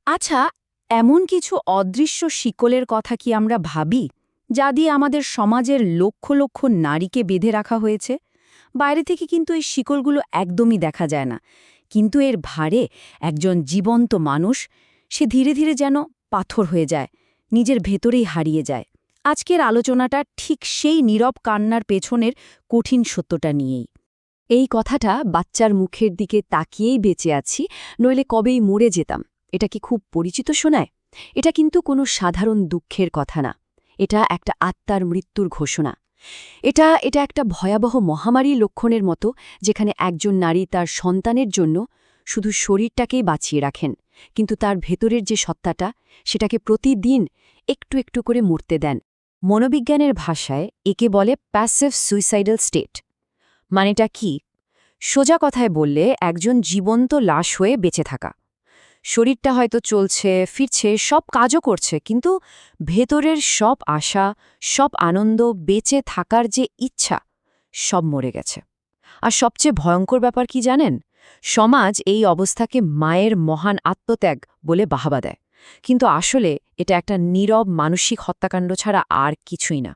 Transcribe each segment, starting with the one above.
আচ্ছা, এমন কিছু অদৃশ্য শিকলের কথা কি আমরা ভাবি, যা দিয়ে আমাদের সমাজের লক্ষ লক্ষ নারীকে বেঁধে রাখা হয়েছে? বাইরে থেকে কিন্তু এই শিকলগুলো একদমই দেখা যায় না, কিন্তু এর ভারে একজন জীবন্ত মানুষ, সে ধীরে ধীরে যেন পাথর হয়ে যায়, নিজের ভেতরেই হারিয়ে যায়। আজকের আলোচনাটা ঠিক সেই নীরব কান্নার পেছনের কঠিন সত্যটা নিয়েই। এই কথাটা বাচ্চার মুখের দিকে তাকিয়েই বেঁচে আছি, নইলে কবেই মরে যেতাম। এটা কি খুব পরিচিত শোনায়? এটা কিন্তু কোনো সাধারণ দুঃখের কথা না। এটা একটা আত্মার মৃত্যুর ঘোষণা। এটা এটা একটা ভয়াবহ মহামারীর লক্ষণের মতো, যেখানে একজন নারী তার সন্তানের জন্য শুধু শরীরটাকেই বাঁচিয়ে রাখেন, কিন্তু তার ভেতরের যে সত্তাটা, সেটাকে প্রতিদিন একটু একটু করে মরতে দেন। মনোবিজ্ঞানের ভাষায় একে বলে প্যাসিভ সুইসাইডাল স্টেট। মানেটা কি? সোজা কথায় বললে একজন জীবন্ত লাশ হয়ে বেঁচে থাকা। শরীরটা হয়তো চলছে, ফিরছে, সব কাজও করছে, কিন্তু ভেতরের সব আশা, সব আনন্দ, বেঁচে থাকার যে ইচ্ছা, সব মরে গেছে। আর সবচেয়ে ভয়ঙ্কর ব্যাপার কি জানেন? সমাজ এই অবস্থাকে মায়ের মহান আত্মত্যাগ বলে বাহাবা দেয়, কিন্তু আসলে এটা একটা নীরব মানসিক হত্যাকাণ্ড ছাড়া আর কিছুই না।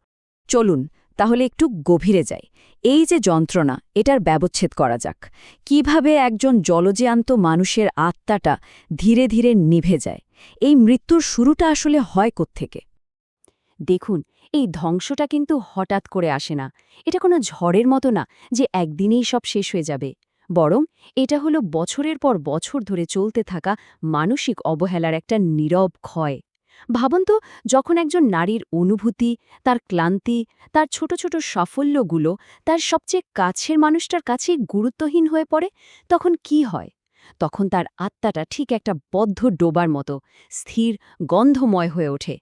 চলুন তাহলে একটু গভীরে যাই। এই যে যন্ত্রণা, এটার ব্যবচ্ছেদ করা যাক। কিভাবে একজন জলজ্যান্ত মানুষের আত্মাটা ধীরে ধীরে নিভে যায়? এই মৃত্যুর শুরুটা আসলে হয় কোত্থেকে? দেখুন, এই ধ্বংসটা কিন্তু হঠাৎ করে আসে না। এটা কোনো ঝড়ের মতো না যে একদিনেই সব শেষ হয়ে যাবে। বরং এটা হলো বছরের পর বছর ধরে চলতে থাকা মানসিক অবহেলার একটা নীরব ক্ষয়। ভাবুন তো, যখন একজন নারীর অনুভূতি, তার ক্লান্তি, তার ছোট ছোট সাফল্যগুলো তার সবচেয়ে কাছের মানুষটার কাছে গুরুত্বহীন হয়ে পড়ে, তখন কি হয়? তখন তার আত্মাটা ঠিক একটা বদ্ধ ডোবার মতো স্থির, গন্ধময় হয়ে ওঠে।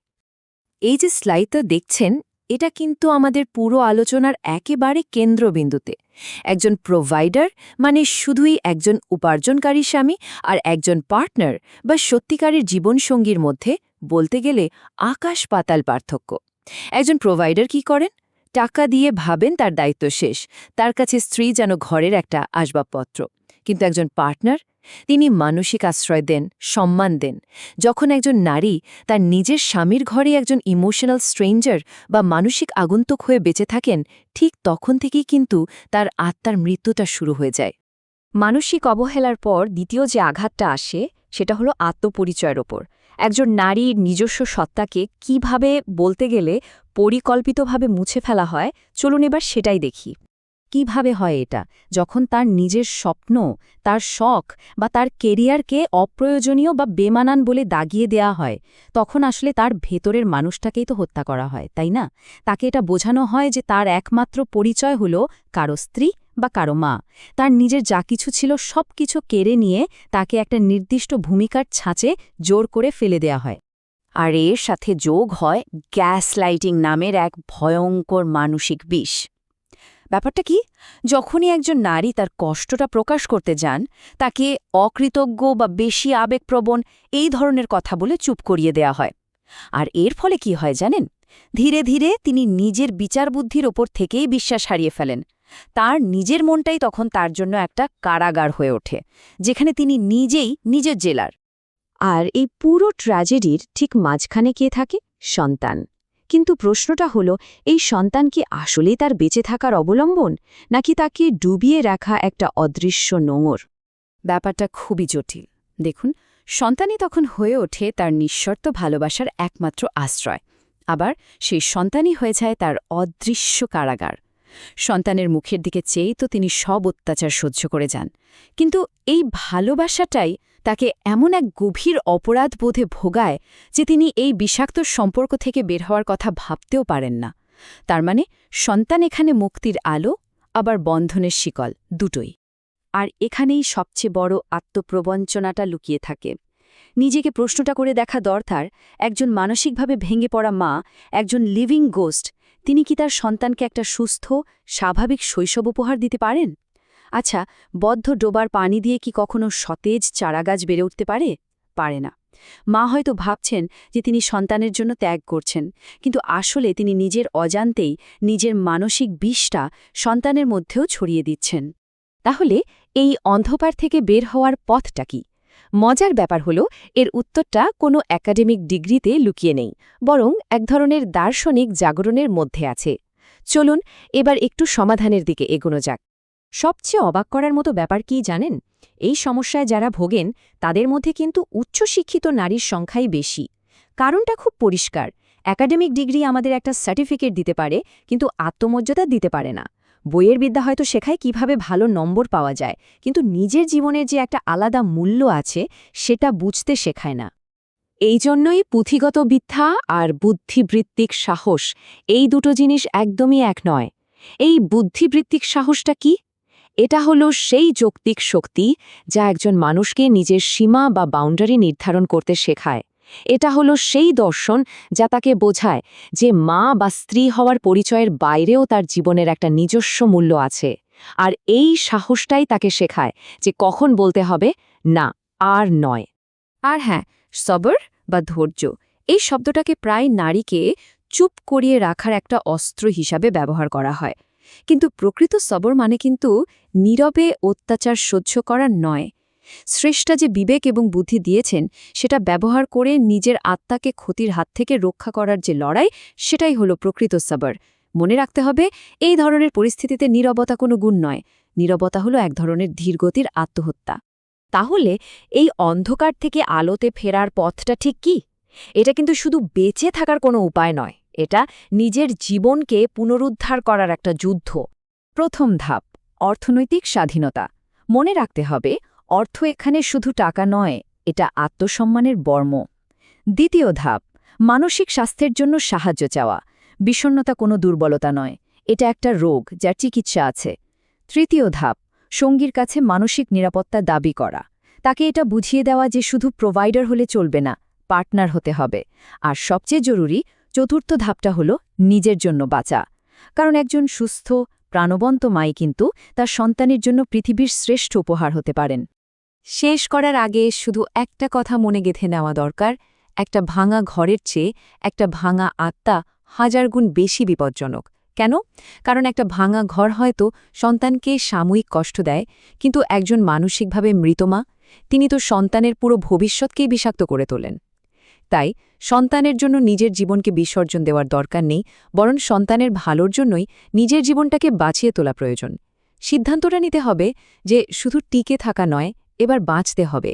এই যে স্লাইডটা দেখছেন, এটা কিন্তু আমাদের পুরো আলোচনার একেবারে কেন্দ্রবিন্দুতে। একজন প্রোভাইডার মানে শুধুই একজন উপার্জনকারী স্বামী, আর একজন পার্টনার বা সত্যিকারের জীবনসঙ্গীর মধ্যে বলতে গেলে আকাশ পাতাল পার্থক্য। একজন প্রোভাইডার কি করেন? টাকা দিয়ে ভাবেন তার দায়িত্ব শেষ, তার কাছে স্ত্রী যেন ঘরের একটা আসবাবপত্র। কিন্তু একজন পার্টনার, তিনি মানসিক আশ্রয় দেন, সম্মান দেন। যখন একজন নারী তার নিজের স্বামীর ঘরে একজন ইমোশনাল স্ট্রেঞ্জার বা মানসিক আগন্তুক হয়ে বেঁচে থাকেন, ঠিক তখন থেকেই কিন্তু তার আত্মার মৃত্যুটা শুরু হয়ে যায়। মানসিক অবহেলার পর দ্বিতীয় যে আঘাতটা আসে, সেটা হলো আত্মপরিচয়ের ওপর। একজন নারীর নিজস্ব সত্তাকে কিভাবে বলতে গেলে পরিকল্পিতভাবে মুছে ফেলা হয়, চলুন এবার সেটাই দেখি। কিভাবে হয় এটা? যখন তার নিজের স্বপ্ন, তার শখ বা তার কেরিয়ারকে অপ্রয়োজনীয় বা বেমানান বলে দাগিয়ে দেয়া হয়, তখন আসলে তার ভেতরের মানুষটাকেই তো হত্যা করা হয়, তাই না? তাকে এটা বোঝানো হয় যে তার একমাত্র পরিচয় হলো কারো স্ত্রী বা কারো মা। তার নিজের যা কিছু ছিল সব কিছু কেড়ে নিয়ে তাকে একটা নির্দিষ্ট ভূমিকার ছাঁচে জোর করে ফেলে দেয়া হয়। আর এর সাথে যোগ হয় গ্যাস লাইটিং নামের এক ভয়ঙ্কর মানসিক বিষ। ব্যাপারটা কি? যখনই একজন নারী তার কষ্টটা প্রকাশ করতে যান, তাকে অকৃতজ্ঞ বা বেশি আবেগপ্রবণ এই ধরনের কথা বলে চুপ করিয়ে দেয়া হয়। আর এর ফলে কি হয় জানেন? ধীরে ধীরে তিনি নিজের বিচারবুদ্ধির ওপর থেকেই বিশ্বাস হারিয়ে ফেলেন। তার নিজের মনটাই তখন তার জন্য একটা কারাগার হয়ে ওঠে, যেখানে তিনি নিজেই নিজের জেলার। আর এই পুরো ট্র্যাজেডির ঠিক মাঝখানে কে থাকে? সন্তান। কিন্তু প্রশ্নটা হলো, এই সন্তান কি আসলেই তার বেঁচে থাকার অবলম্বন, নাকি তাকে ডুবিয়ে রাখা একটা অদৃশ্য নোঙর? ব্যাপারটা খুবই জটিল। দেখুন, সন্তানই তখন হয়ে ওঠে তার নিঃশর্ত ভালোবাসার একমাত্র আশ্রয়। আবার সেই সন্তানই হয়ে যায় তার অদৃশ্য কারাগার। সন্তানের মুখের দিকে চেয়েই তো তিনি সব অত্যাচার সহ্য করে যান, কিন্তু এই ভালোবাসাটাই তাকে এমন এক গভীর অপরাধ বোধে ভোগায় যে তিনি এই বিষাক্ত সম্পর্ক থেকে বের হওয়ার কথা ভাবতেও পারেন না। তার মানে সন্তান এখানে মুক্তির আলো, আবার বন্ধনের শিকল, দুটোই। আর এখানেই সবচেয়ে বড় আত্মপ্রবঞ্চনাটা লুকিয়ে থাকে। নিজেকে প্রশ্নটা করে দেখা দরকার, একজন মানসিকভাবে ভেঙে পড়া মা, একজন লিভিং গোস্ট, তিনি কি তার সন্তানকে একটা সুস্থ, স্বাভাবিক শৈশব উপহার দিতে পারেন? আচ্ছা, বদ্ধ ডোবার পানি দিয়ে কি কখনো সতেজ চারাগাছ বেড়ে উঠতে পারে? পারে না। মা হয়তো ভাবছেন যে তিনি সন্তানের জন্য ত্যাগ করছেন, কিন্তু আসলে তিনি নিজের অজান্তেই নিজের মানসিক বিষটা সন্তানের মধ্যেও ছড়িয়ে দিচ্ছেন। তাহলে এই অন্ধকার থেকে বের হওয়ার পথটা কি? মজার ব্যাপার হলো এর উত্তরটা কোনো একাডেমিক ডিগ্রিতে লুকিয়ে নেই, বরং এক ধরনের দার্শনিক জাগরণের মধ্যে আছে। চলুন এবার একটু সমাধানের দিকে এগোনো যাক। সবচেয়ে অবাক করার মতো ব্যাপার কি জানেন? এই সমস্যায় যারা ভোগেন তাদের মধ্যে কিন্তু উচ্চশিক্ষিত নারীর সংখ্যাই বেশি। কারণটা খুব পরিষ্কার। একাডেমিক ডিগ্রি আমাদের একটা সার্টিফিকেট দিতে পারে, কিন্তু আত্মমর্যাদা দিতে পারে না। বইয়ের বিদ্যা হয়তো শেখায় কিভাবে ভালো নম্বর পাওয়া যায়, কিন্তু নিজের জীবনের যে একটা আলাদা মূল্য আছে সেটা বুঝতে শেখায় না। এই জন্যই পুঁথিগত বিদ্যা আর বুদ্ধিবৃত্তিক সাহস, এই দুটো জিনিস একদমই এক নয়। এই বুদ্ধিবৃত্তিক সাহসটা কি? এটা হলো সেই যৌক্তিক শক্তি যা একজন মানুষকে নিজের সীমা বা বাউন্ডারি নির্ধারণ করতে শেখায়। এটা হলো সেই দর্শন যা তাকে বোঝায় যে মা বা স্ত্রী হওয়ার পরিচয়ের বাইরেও তার জীবনের একটা নিজস্ব মূল্য আছে। আর এই সাহসটাই তাকে শেখায় যে কখন বলতে হবে না, আর নয়। আর হ্যাঁ, সবর বা ধৈর্য, এই শব্দটাকে প্রায় নারীকে চুপ করিয়ে রাখার একটা অস্ত্র হিসাবে ব্যবহার করা হয়। কিন্তু প্রকৃত সবর মানে কিন্তু নীরবে অত্যাচার সহ্য করার নয়। স্রষ্টা যে বিবেক এবং বুদ্ধি দিয়েছেন সেটা ব্যবহার করে নিজের আত্মাকে ক্ষতির হাত থেকে রক্ষা করার যে লড়াই, সেটাই হলো প্রকৃত সবর। মনে রাখতে হবে, এই ধরনের পরিস্থিতিতে নীরবতা কোনো গুণ নয়। নীরবতা হলো এক ধরনের ধীরগতির আত্মহত্যা। তাহলে এই অন্ধকার থেকে আলোতে ফেরার পথটা ঠিক কি? এটা কিন্তু শুধু বেঁচে থাকার কোনো উপায় নয়, এটা নিজের জীবনকে পুনরুদ্ধার করার একটা যুদ্ধ। প্রথম ধাপ, অর্থনৈতিক স্বাধীনতা। মনে রাখতে হবে, অর্থ এখানে শুধু টাকা নয়, এটা আত্মসম্মানের বর্ম। দ্বিতীয় ধাপ, মানসিক স্বাস্থ্যের জন্য সাহায্য চাওয়া। বিষণ্ণতা কোনো দুর্বলতা নয়, এটা একটা রোগ যার চিকিৎসা আছে। তৃতীয় ধাপ, সঙ্গীর কাছে মানসিক নিরাপত্তা দাবি করা। তাকে এটা বুঝিয়ে দেওয়া যে শুধু প্রোভাইডার হলে চলবে না, পার্টনার হতে হবে। আর সবচেয়ে জরুরি, চতুর্থ ধাপটা হলো নিজের জন্য বাঁচা। কারণ একজন সুস্থ, প্রাণবন্ত মাই কিন্তু তার সন্তানের জন্য পৃথিবীর শ্রেষ্ঠ উপহার হতে পারেন। শেষ করার আগে শুধু একটা কথা মনে গেঁথে নেওয়া দরকার, একটা ভাঙা ঘরের চেয়ে একটা ভাঙা আত্মা 1000 গুণ বেশি বিপজ্জনক। কেন? কারণ একটা ভাঙা ঘর হয়তো সন্তানকে সাময়িক কষ্ট দেয়, কিন্তু একজন মানসিকভাবে মৃত মা, তিনি তো সন্তানের পুরো ভবিষ্যৎকেই বিষাক্ত করে তোলেন। তাই সন্তানের জন্য নিজের জীবনকে বিসর্জন দেওয়ার দরকার নেই, বরং সন্তানের ভালোর জন্যই নিজের জীবনটাকে বাঁচিয়ে তোলা প্রয়োজন। সিদ্ধান্তটা নিতে হবে যে শুধু টিকে থাকা নয়, এবার বাঁচতে হবে।